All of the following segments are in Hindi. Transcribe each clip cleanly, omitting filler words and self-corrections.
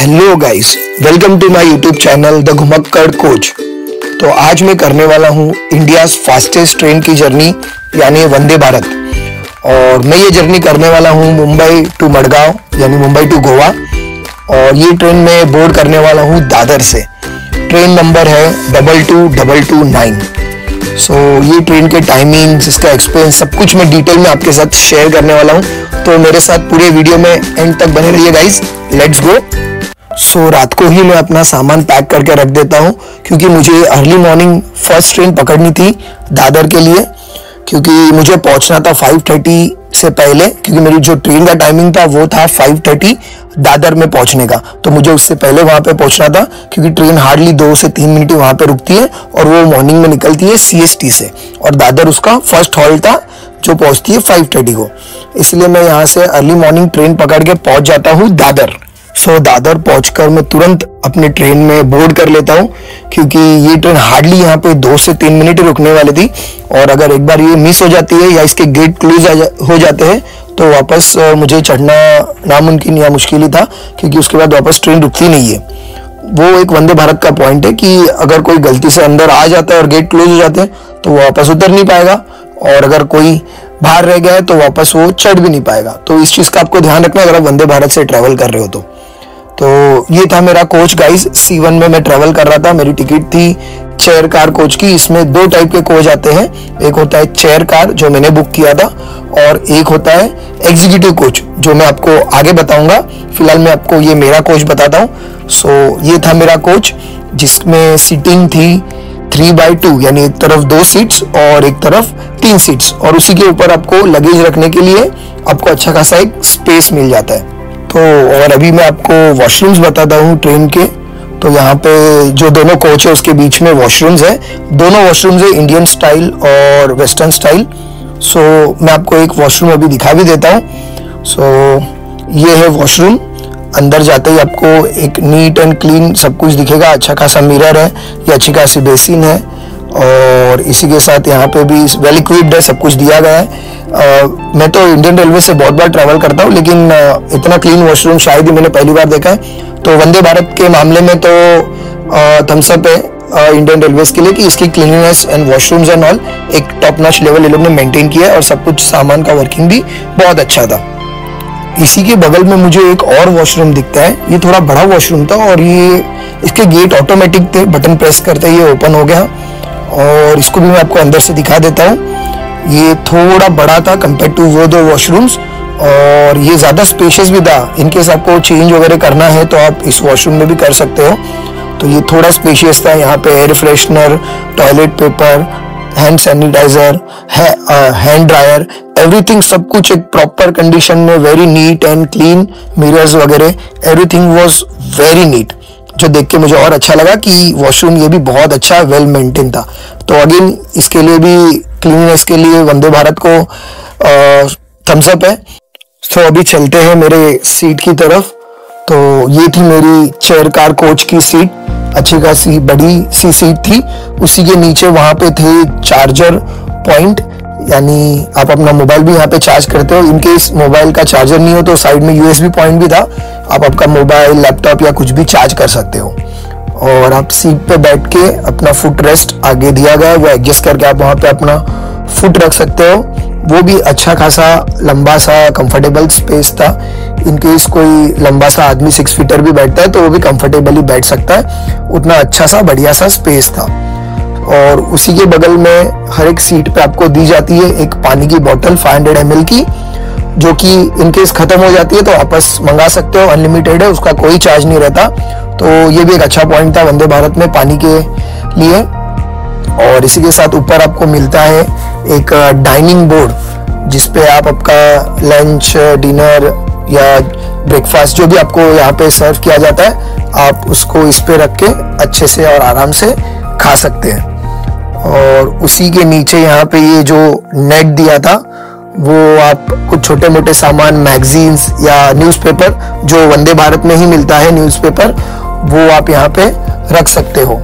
Hello guys, welcome to my YouTube channel the Ghumakkad coach. तो आज मैं करने वाला हूँ इंडियाज़ फास्टेस्ट ट्रेन की जर्नी यानी वंदे भारत। और मैं ये जर्नी करने वाला हूँ मुंबई टू मडगांव यानी मुंबई टू गोवा। और ये ट्रेन मैं बोर्ड करने वाला हूँ दादर से। ट्रेन नंबर है 22229। सो ये ट्रेन के टाइमिंग्स, इसका एक्सपीरियंस सब कुछ मैं डिटेल में आपके साथ शेयर करने वाला हूँ। तो मेरे साथ पूरे वीडियो में एंड तक बने रहिए गाइस। Let's go. सो रात को ही मैं अपना सामान पैक करके रख देता हूँ क्योंकि मुझे अर्ली मॉर्निंग फर्स्ट ट्रेन पकड़नी थी दादर के लिए, क्योंकि मुझे पहुँचना था 5:30 से पहले, क्योंकि मेरी जो ट्रेन का टाइमिंग था वो था 5:30 दादर में पहुँचने का। तो मुझे उससे पहले वहाँ पे पहुँचना था क्योंकि ट्रेन हार्डली 2 से 3 मिनट वहाँ पे रुकती है और वो मॉर्निंग में निकलती है CST से, और दादर उसका फर्स्ट हॉल्ट था जो पहुँचती है 5:30 को। इसलिए मैं यहाँ से अर्ली मॉर्निंग ट्रेन पकड़ के पहुँच जाता हूँ दादर। सो दादर पहुंचकर मैं तुरंत अपने ट्रेन में बोर्ड कर लेता हूं क्योंकि ये ट्रेन हार्डली यहाँ पे 2 से 3 मिनट रुकने वाली थी, और अगर एक बार ये मिस हो जाती है या इसके गेट क्लोज हो जाते हैं तो वापस मुझे चढ़ना नामुमकिन या मुश्किल ही था, क्योंकि उसके बाद वापस ट्रेन रुकती नहीं है। वो एक वंदे भारत का पॉइंट है कि अगर कोई गलती से अंदर आ जाता है और गेट क्लोज हो जाते हैं तो वो वापस उतर नहीं पाएगा, और अगर कोई बाहर रह गया है तो वापस वो चढ़ भी नहीं पाएगा। तो इस चीज़ का आपको ध्यान रखना अगर आप वंदे भारत से ट्रैवल कर रहे हो तो ये था मेरा कोच गाइस। C1 में मैं ट्रैवल कर रहा था। मेरी टिकट थी चेयर कार कोच की। इसमें 2 टाइप के कोच आते हैं, एक होता है चेयर कार जो मैंने बुक किया था, और एक होता है एग्जीक्यूटिव कोच जो मैं आपको आगे बताऊंगा। फिलहाल मैं आपको ये मेरा कोच बताता हूँ। सो ये था मेरा कोच जिसमें सीटिंग थी 3/2 यानी एक तरफ 2 सीट्स और एक तरफ 3 सीट्स, और उसी के ऊपर आपको लगेज रखने के लिए आपको अच्छा खासा एक स्पेस मिल जाता है। तो और अभी मैं आपको वॉशरूम्स बताता हूँ ट्रेन के। तो यहाँ पे जो दोनों कोच है उसके बीच में वॉशरूम्स है। दोनों वॉशरूम्स है इंडियन स्टाइल और वेस्टर्न स्टाइल। सो मैं आपको एक वॉशरूम अभी दिखा भी देता हूँ। सो ये है वॉशरूम। अंदर जाते ही आपको एक नीट एंड क्लीन सब कुछ दिखेगा। अच्छा खासा मिरर है, ये अच्छी खासी बेसिन है, और इसी के साथ यहाँ पे भी वेल इक्विप्ड है, सब कुछ दिया गया है। मैं तो इंडियन रेलवे से बहुत बार ट्रैवल करता हूँ, लेकिन इतना क्लीन वॉशरूम शायद ही मैंने पहली बार देखा है। तो वंदे भारत के मामले में तो थम्स अप है इंडियन रेलवे के लिए कि इसकी cleanness and washrooms and all एक टॉप नॉच लेवल ये लोग ने मेंटेन किया है, और सब कुछ सामान का वर्किंग भी बहुत अच्छा था। इसी के बगल में मुझे एक और वॉशरूम दिखता है। ये थोड़ा बड़ा वॉशरूम था और ये इसके गेट ऑटोमेटिक थे, बटन प्रेस करते ही ये ओपन हो गया। और इसको भी मैं आपको अंदर से दिखा देता हूँ। ये थोड़ा बड़ा था कंपेयर टू वो 2 वॉशरूम्स, और ये ज़्यादा स्पेशियस भी था। इनकेस आपको चेंज वगैरह करना है तो आप इस वॉशरूम में भी कर सकते हो। तो ये थोड़ा स्पेशियस था। यहाँ पे air freshener, toilet paper, hand sanitiser, hand dryer, everything सब कुछ एक प्रॉपर कंडीशन में, very neat and clean. Mirrors वगैरह एवरीथिंग वाज वेरी नीट, जो देख के मुझे और अच्छा लगा कि वॉशरूम ये भी बहुत अच्छा वेल मेंटेन था। तो अगेन इसके लिए भी क्लीननेस के लिए वंदे भारत को थम्स अप है। तो अभी चलते हैं मेरे सीट की तरफ। तो ये थी मेरी चेयर कार कोच की सीट। अच्छी खासी बड़ी सी सीट थी। उसी के नीचे वहाँ पे थे चार्जर पॉइंट, यानी आप अपना मोबाइल भी यहाँ पे चार्ज करते हो। इनकेस मोबाइल का चार्जर नहीं हो तो साइड में USB पॉइंट भी था, आप आपका मोबाइल, लैपटॉप या कुछ भी चार्ज कर सकते हो। और आप सीट पे बैठ के अपना फुट रेस्ट आगे दिया गया है, वो एडजस्ट करके आप वहाँ पे अपना फुट रख सकते हो। वो भी अच्छा खासा लंबा सा कंफर्टेबल स्पेस था। इनकेस कोई लंबा सा आदमी 6 फीटर भी बैठता है तो वो भी कंफर्टेबली बैठ सकता है। उतना अच्छा सा बढ़िया सा स्पेस था। और उसी के बगल में हर एक सीट पे आपको दी जाती है एक पानी की बोतल 500 ml की, जो कि इनकेस खत्म हो जाती है तो वापस मंगा सकते हो। अनलिमिटेड है, उसका कोई चार्ज नहीं रहता। तो ये भी एक अच्छा पॉइंट था वंदे भारत में पानी के लिए। और इसी के साथ ऊपर आपको मिलता है एक डाइनिंग बोर्ड जिसपे आप आपका लंच, डिनर या ब्रेकफास्ट जो भी आपको यहाँ पे सर्व किया जाता है, आप उसको इस पे रख के अच्छे से और आराम से खा सकते हैं। और उसी के नीचे यहाँ पे ये जो नेट दिया था, वो आप कुछ छोटे मोटे सामान, मैगजीन्स या न्यूज़पेपर जो वंदे भारत में ही मिलता है न्यूज़पेपर, वो आप यहाँ पे रख सकते हो।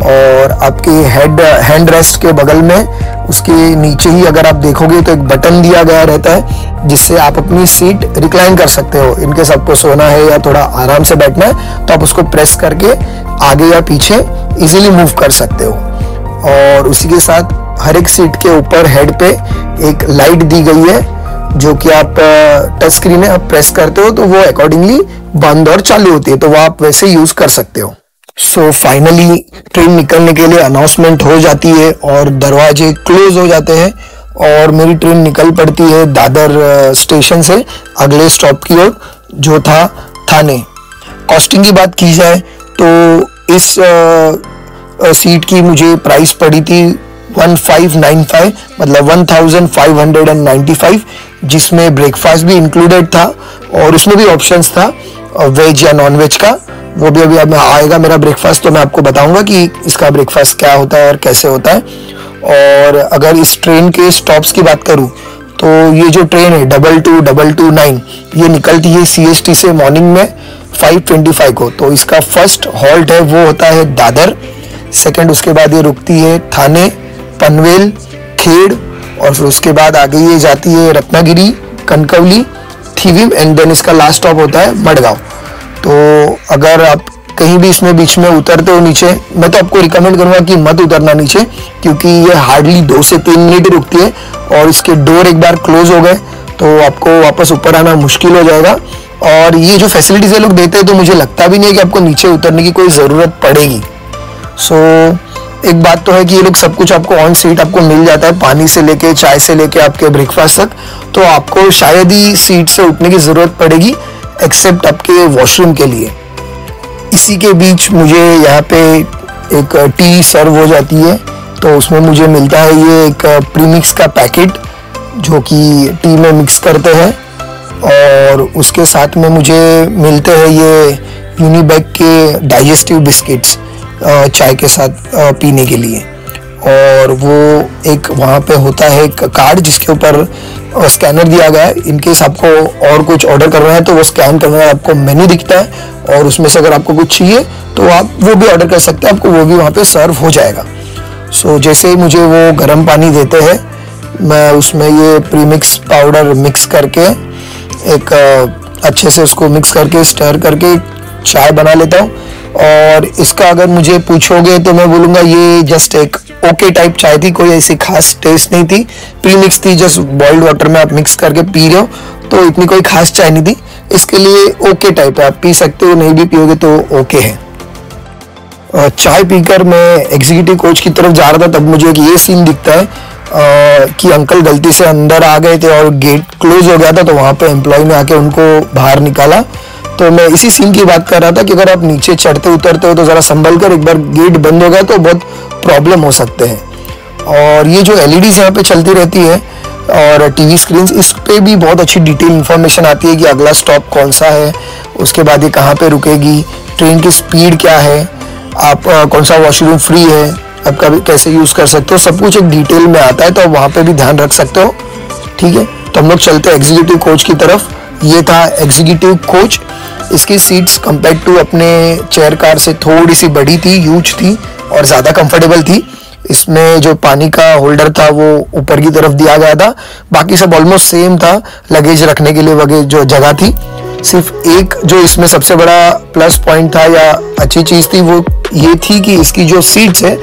और आपके हैंड रेस्ट के बगल में उसके नीचे ही अगर आप देखोगे तो एक बटन दिया गया रहता है जिससे आप अपनी सीट रिक्लाइन कर सकते हो। इनकेस आपको सोना है या थोड़ा आराम से बैठना है तो आप उसको प्रेस करके आगे या पीछे इजीली मूव कर सकते हो। और उसी के साथ हर एक सीट के ऊपर हेड पे एक लाइट दी गई है जो कि आप टच स्क्रीन है, आप प्रेस करते हो तो वो अकॉर्डिंगली बंद और चालू होती है, तो वो आप वैसे यूज कर सकते हो। सो फाइनली ट्रेन निकलने के लिए अनाउंसमेंट हो जाती है और दरवाजे क्लोज हो जाते हैं और मेरी ट्रेन निकल पड़ती है दादर स्टेशन से अगले स्टॉप की ओर जो था थाने। कॉस्टिंग की बात की जाए तो इस सीट की मुझे प्राइस पड़ी थी 1595, मतलब 1595, जिसमें ब्रेकफास्ट भी इंक्लूडेड था और उसमें भी ऑप्शंस था वेज या नॉन वेज का। वो भी अभी अब आएगा मेरा ब्रेकफास्ट तो मैं आपको बताऊंगा कि इसका ब्रेकफास्ट क्या होता है और कैसे होता है। और अगर इस ट्रेन के स्टॉप्स की बात करूं तो ये जो ट्रेन है 2229 ये निकलती है CST से मॉर्निंग में 5:25 को। तो इसका फर्स्ट हॉल्ट है वो होता है दादर, सेकंड उसके बाद ये रुकती है थाने, पनवेल, खेड़ और फिर उसके बाद आगे ये जाती है रत्नागिरी, कनकवली, थीविम एंड देन इसका लास्ट स्टॉप होता है मडगांव। तो अगर आप कहीं भी इसमें बीच में उतरते हो नीचे, मैं तो आपको रिकमेंड करूंगा कि मत उतरना नीचे, क्योंकि ये हार्डली 2 से 3 मिनट रुकती है और इसके डोर एक बार क्लोज हो गए तो आपको वापस ऊपर आना मुश्किल हो जाएगा। और ये जो फैसिलिटीज ये लोग देते हैं तो मुझे लगता भी नहीं है कि आपको नीचे उतरने की कोई ज़रूरत पड़ेगी। सो एक बात तो है कि ये लोग सब कुछ आपको ऑन सीट आपको मिल जाता है, पानी से लेके चाय से लेके आपके ब्रेकफास्ट तक, तो आपको शायद ही सीट से उठने की ज़रूरत पड़ेगी एक्सेप्ट आपके वॉशरूम के लिए। इसी के बीच मुझे यहाँ पे एक टी सर्व हो जाती है तो उसमें मुझे मिलता है ये एक प्रीमिक्स का पैकेट जो कि टी में मिक्स करते हैं और उसके साथ में मुझे मिलते हैं ये यूनिबैग के डाइजेस्टिव बिस्किट्स चाय के साथ पीने के लिए। और वो एक वहाँ पे होता है एक कार्ड जिसके ऊपर स्कैनर दिया गया है, इनकेस आपको और कुछ ऑर्डर करना है तो वो स्कैन करना है, आपको मेन्यू दिखता है और उसमें से अगर आपको कुछ चाहिए तो आप वो भी ऑर्डर कर सकते हैं, आपको वो भी वहाँ पे सर्व हो जाएगा। सो जैसे ही मुझे वो गर्म पानी देते हैं मैं उसमें ये प्रीमिक्स पाउडर मिक्स करके एक अच्छे से उसको मिक्स करके स्टर करके चाय बना लेता हूँ। और इसका अगर मुझे पूछोगे तो मैं बोलूँगा ये जस्ट एक ओके टाइप चाय थी, कोई ऐसी खास टेस्ट नहीं थी, प्रीमिक्स थी, जस्ट बॉइल्ड वाटर में आप मिक्स करके पी रहे हो तो इतनी कोई खास चाय नहीं थी, इसके लिए ओके टाइप है, आप पी सकते हो, नहीं भी पियोगे तो ओके है। चाय पीकर मैं एग्जीक्यूटिव कोच की तरफ जा रहा था तब मुझे एक ये सीन दिखता है कि अंकल गलती से अंदर आ गए थे और गेट क्लोज हो गया था तो वहाँ पे एम्प्लॉय ने आके उनको बाहर निकाला। तो मैं इसी सीन की बात कर रहा था कि अगर आप नीचे चढ़ते उतरते हो तो ज़रा संभल कर, एक बार गेट बंद हो गया तो बहुत प्रॉब्लम हो सकते हैं। और ये जो LEDs यहाँ पे चलती रहती है और TV स्क्रीन, इस पे भी बहुत अच्छी डिटेल इन्फॉर्मेशन आती है कि अगला स्टॉप कौन सा है, उसके बाद ये कहाँ पे रुकेगी, ट्रेन की स्पीड क्या है, आप कौन सा वॉशरूम फ्री है, आप कभी कैसे यूज़ कर सकते हो, सब कुछ एक डिटेल में आता है तो आप वहाँ पे भी ध्यान रख सकते हो। ठीक है, तो हम लोग चलते हैं एग्जीक्यूटिव कोच की तरफ। ये था एग्जीक्यूटिव कोच, इसकी सीट्स कंपेयर टू अपने चेयर कार से थोड़ी सी बड़ी थी, ह्यूज थी और ज़्यादा कंफर्टेबल थी। इसमें जो पानी का होल्डर था वो ऊपर की तरफ दिया गया था, बाकी सब ऑलमोस्ट सेम था, लगेज रखने के लिए वगैरह जो जगह थी। सिर्फ एक जो इसमें सबसे बड़ा प्लस पॉइंट था या अच्छी चीज़ थी वो ये थी कि इसकी जो सीट्स है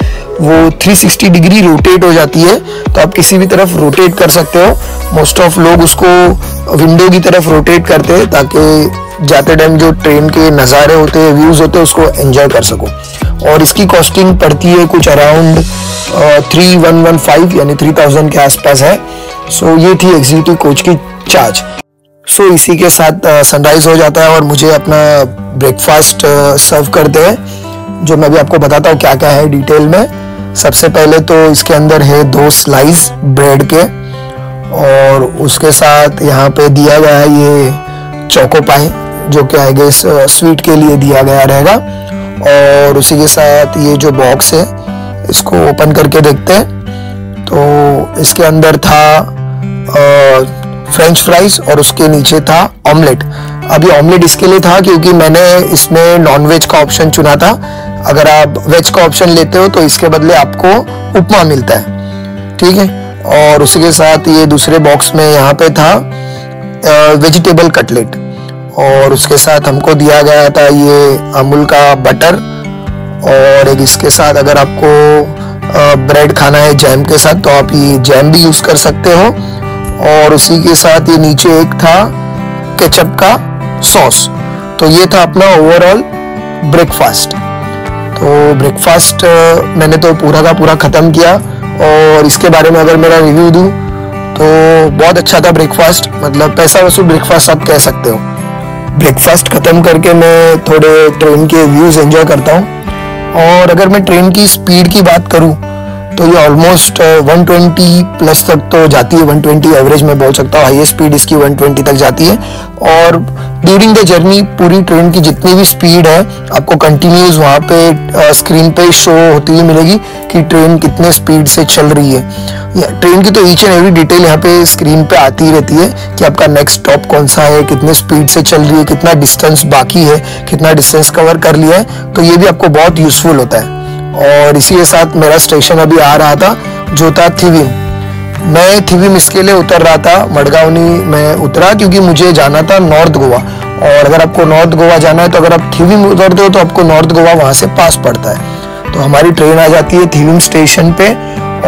वो 360 डिग्री रोटेट हो जाती है, तो आप किसी भी तरफ रोटेट कर सकते हो। मोस्ट ऑफ लोग उसको विंडो की तरफ रोटेट करते हैं ताकि जाते टाइम जो ट्रेन के नज़ारे होते हैं, व्यूज़ होते हैं, उसको एंजॉय कर सको। और इसकी कॉस्टिंग पड़ती है कुछ अराउंड 3115 यानी 3000 के आसपास है। सो ये थी एग्जीक्यूटिव कोच की चार्ज। सो इसी के साथ सनराइज हो जाता है और मुझे अपना ब्रेकफास्ट सर्व करते हैं, जो मैं भी आपको बताता हूँ क्या क्या है डिटेल में। सबसे पहले तो इसके अंदर है 2 स्लाइस ब्रेड के और उसके साथ यहाँ पे दिया गया है ये चोको पाई जो कि आई गेस स्वीट के लिए दिया गया रहेगा। और उसी के साथ ये जो बॉक्स है इसको ओपन करके देखते हैं तो इसके अंदर था फ्रेंच फ्राइज और उसके नीचे था ऑमलेट। अभी ऑमलेट इसके लिए था क्योंकि मैंने इसमें नॉनवेज का ऑप्शन चुना था, अगर आप वेज का ऑप्शन लेते हो तो इसके बदले आपको उपमा मिलता है, ठीक है। और उसी के साथ ये दूसरे बॉक्स में यहाँ पे था वेजिटेबल कटलेट, और उसके साथ हमको दिया गया था ये अमूल का बटर, और एक इसके साथ अगर आपको ब्रेड खाना है जैम के साथ तो आप ये जैम भी यूज़ कर सकते हो। और उसी के साथ ये नीचे एक था केचप का सॉस। तो ये था अपना ओवरऑल ब्रेकफास्ट। तो ब्रेकफास्ट मैंने तो पूरा का पूरा ख़त्म किया, और इसके बारे में अगर मेरा रिव्यू दूँ तो बहुत अच्छा था ब्रेकफास्ट, मतलब पैसा वसूल ब्रेकफास्ट आप कह सकते हो। ब्रेकफास्ट ख़त्म करके मैं थोड़े ट्रेन के व्यूज़ एंजॉय करता हूँ। और अगर मैं ट्रेन की स्पीड की बात करूँ तो ये ऑलमोस्ट 120 प्लस तक तो जाती है, 120 एवरेज में बोल सकता हूँ, हाईएस्ट स्पीड इसकी 120 तक जाती है। और ड्यूरिंग द जर्नी पूरी ट्रेन की जितनी भी स्पीड है आपको कंटिन्यूस वहाँ पे स्क्रीन पे शो होती हुई मिलेगी कि ट्रेन कितने स्पीड से चल रही है। ट्रेन की तो ईच एंड एवरी डिटेल यहाँ पे स्क्रीन पे आती ही रहती है कि आपका नेक्स्ट स्टॉप कौन सा है, कितने स्पीड से चल रही है, कितना डिस्टेंस बाकी है, कितना डिस्टेंस कवर कर लिया है। तो ये भी आपको बहुत यूजफुल होता है। और इसी के साथ मेरा स्टेशन अभी आ रहा था जो था थिविम। मैं थिविम इसके लिए उतर रहा था, मडगावनी में उतरा क्योंकि मुझे जाना था नॉर्थ गोवा। और अगर आपको नॉर्थ गोवा जाना है तो अगर आप थिविम उतरते हो तो आपको नॉर्थ गोवा वहाँ से पास पड़ता है। तो हमारी ट्रेन आ जाती है थिविम स्टेशन पे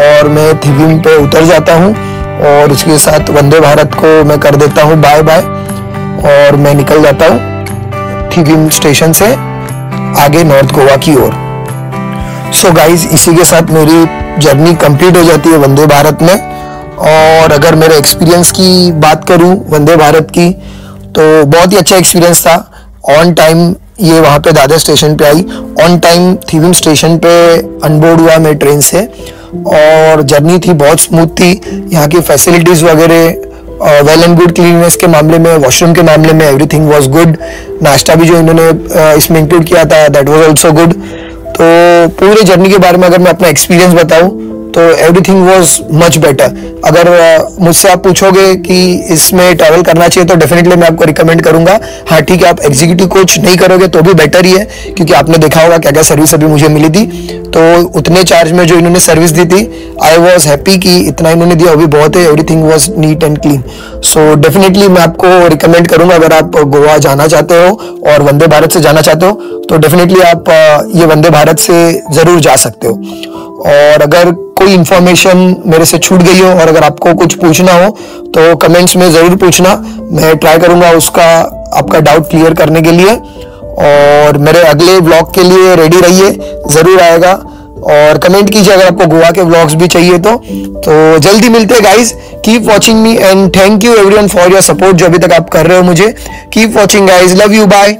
और मैं थिविम पे उतर जाता हूँ, और उसके साथ वंदे भारत को मैं कर देता हूँ बाय बाय, और मैं निकल जाता हूँ थिविम स्टेशन से आगे नॉर्थ गोवा की ओर। सो गाइज, इसी के साथ मेरी जर्नी कंप्लीट हो जाती है वंदे भारत में। और अगर मेरे एक्सपीरियंस की बात करूं वंदे भारत की तो बहुत ही अच्छा एक्सपीरियंस था। ऑन टाइम ये वहाँ पे दादर स्टेशन पे आई, ऑन टाइम थिविम स्टेशन पे अनबोर्ड हुआ मैं ट्रेन से, और जर्नी थी बहुत स्मूथ थी। यहाँ की फैसिलिटीज़ वगैरह वेल एंड गुड, क्लीननेस के मामले में, वॉशरूम के मामले में एवरीथिंग वाज गुड। नाश्ता भी जो इन्होंने इसमें इंक्लूड किया था दैट वाज आल्सो गुड। तो पूरे जर्नी के बारे में अगर मैं अपना एक्सपीरियंस बताऊं तो एवरीथिंग वाज मच बेटर। अगर मुझसे आप पूछोगे कि इसमें ट्रैवल करना चाहिए तो डेफिनेटली मैं आपको रिकमेंड करूंगा। हाँ ठीक है, आप एग्जीक्यूटिव कोच नहीं करोगे तो भी बेटर ही है, क्योंकि आपने देखा होगा क्या क्या सर्विस अभी मुझे मिली थी। तो उतने चार्ज में जो इन्होंने सर्विस दी थी आई वॉज हैप्पी कि इतना इन्होंने दिया अभी बहुत है। Everything was NEET and clean. So definitely मैं आपको रिकमेंड करूंगा, अगर आप गोवा जाना चाहते हो और वंदे भारत से जाना चाहते हो तो डेफिनेटली आप ये वंदे भारत से जरूर जा सकते हो। और अगर कोई इंफॉर्मेशन मेरे से छूट गई हो और अगर आपको कुछ पूछना हो तो कमेंट्स में ज़रूर पूछना, मैं ट्राई करूंगा उसका आपका डाउट क्लियर करने के लिए। और मेरे अगले व्लॉग के लिए रेडी रहिए, ज़रूर आएगा। और कमेंट कीजिए अगर आपको गोवा के व्लॉग्स भी चाहिए तो जल्दी मिलते हैं guys. Keep watching me and thank you everyone for your support जो अभी तक आप कर रहे हो मुझे। Keep watching guys, love you, bye.